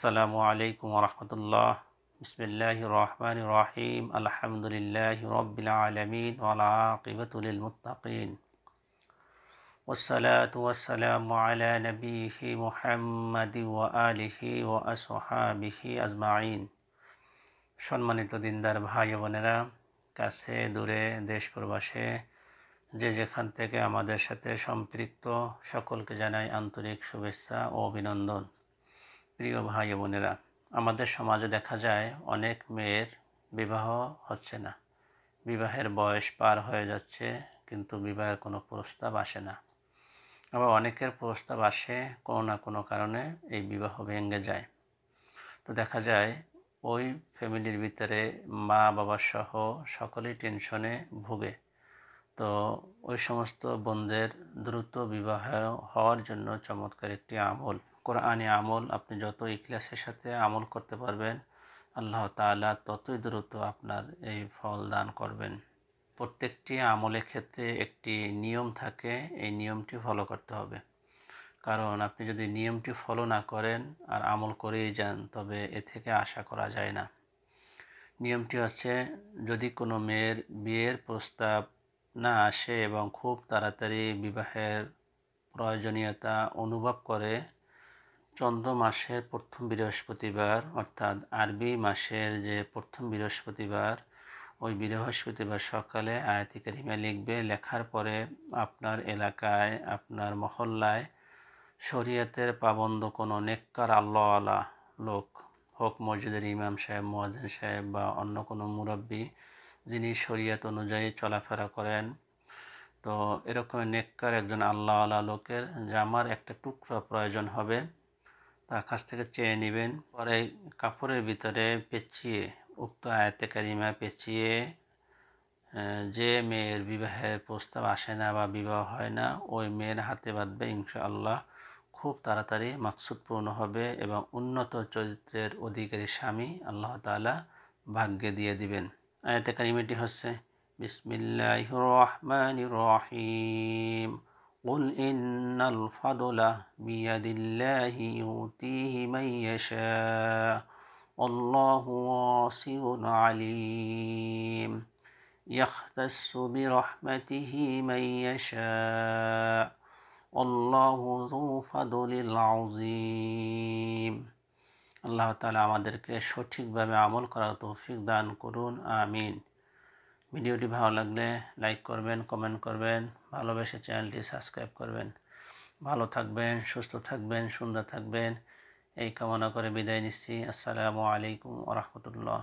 আসসালামু আলাইকুম ওরহমতুল্লাহ। বিসমিল্লাহির রহমানির রহিম। আলহামদুলিল্লাহি রাব্বিল আলামিন ওয়াল আকিবাতু লিল মুত্তাকিন। ওয়াসসালাতু ওয়াসসালামু আলা নবিয়্যিহি মুহাম্মাদিন ওয়া আলিহি ওয়া আসহাবিহি আজমাইন। সম্মানিত দিনদার ভাই ও বোনেরা, কাছে দূরে দেশ প্রবাসে যে যেখান থেকে আমাদের সাথে সম্পৃক্ত সকলকে জানাই আন্তরিক শুভেচ্ছা ও অভিনন্দন। প্রিয় ভাই ও বোনেরা, আমাদের সমাজে দেখা যায় অনেক মেয়ের বিবাহ হচ্ছে না। বিবাহের বয়স পার হয়ে যাচ্ছে, কিন্তু বিবাহের কোনো প্রস্তাব আসে না। আবার অনেকের প্রস্তাব আসে, কোনো না কোনো কারণে এই বিবাহ ভেঙে যায়। তো দেখা যায় ওই ফ্যামিলির ভিতরে মা বাবা সহ সকলেই টেনশনে ভোগে। তো ওই সমস্ত বোনদের দ্রুত বিবাহ হওয়ার জন্য চমৎকার একটি আমল, কোরআনী আমল, আপনি যত ইখলাসের সাথে আমল করতে পারবেন, আল্লাহ তাআলা ততই দ্রুত আপনার এই ফল দান করবেন। প্রত্যেকটি আমলের ক্ষেত্রে একটি নিয়ম থাকে, এই নিয়মটি ফলো করতে হবে। কারণ আপনি যদি নিয়মটি ফলো না করেন আর আমল করেই যান, তবে এ থেকে আশা করা যায় না। নিয়মটি হচ্ছে, যদি কোনো মেয়ের বিয়ের প্রস্তাব না আসে এবং খুব তাড়াতাড়ি বিবাহের প্রয়োজনীয়তা অনুভব করে, চন্দ্র মাসের প্রথম বৃহস্পতিবার, অর্থাৎ আরবি মাসের যে প্রথম বৃহস্পতিবার, ওই বৃহস্পতিবার সকালে আয়াতে কারিমা লিখবে। লেখার পরে আপনার এলাকায়, আপনার মহল্লায় শরীয়তের পাবন্দ কোনো নেককার আল্লাহওয়ালা লোক, হোক মসজিদের ইমাম সাহেব, মুয়াজ্জিন সাহেব বা অন্য কোনো মুরব্বী, যিনি শরীয়ত অনুযায়ী চলাফেরা করেন, তো এরকম নেককার একজন আল্লাহওয়ালা লোকের জামার একটা টুকরা প্রয়োজন হবে, তার কাছ থেকে চেয়ে নেবেন। পরে কাপড়ের ভিতরে পেঁচিয়ে, উক্ত আয়াতে কারিমা পেঁচিয়ে, যে মেয়ের বিবাহের প্রস্তাব আসে না বা বিবাহ হয় না, ওই মেয়ের হাতে বাঁধবে। ইনশাআল্লাহ খুব তাড়াতাড়ি মাকসুদ পূর্ণ হবে এবং উন্নত চরিত্রের অধিকারী স্বামী আল্লাহ তাআলা ভাগ্যে দিয়ে দিবেন। আয়াতে কারিমাটি হচ্ছে, বিসমিল্লাহির রহমানির রহিম। কুল ইন্নাল ফাদলা বিয়াদিল্লাহি ইউতিহি মান ইয়াশা আল্লাহু ওয়াসিউন আলিম ইয়াখতাসসু বিরহমাতিহি মান ইয়াশা আল্লাহু যু ফাদলিল আযীম। আল্লাহ তাআলা আমাদেরকে সঠিকভাবে আমল করার তৌফিক দান করুন, আমিন। ভিডিওটি ভালো লাগলে লাইক করবেন, কমেন্ট করবেন, ভালোবেসে চ্যানেলটি সাবস্ক্রাইব করবেন। ভালো থাকবেন, সুস্থ থাকবেন, সুন্দর থাকবেন, এই কামনা করে বিদায় নিচ্ছি। আসসালামু আলাইকুম ওয়া রাহমাতুল্লাহ।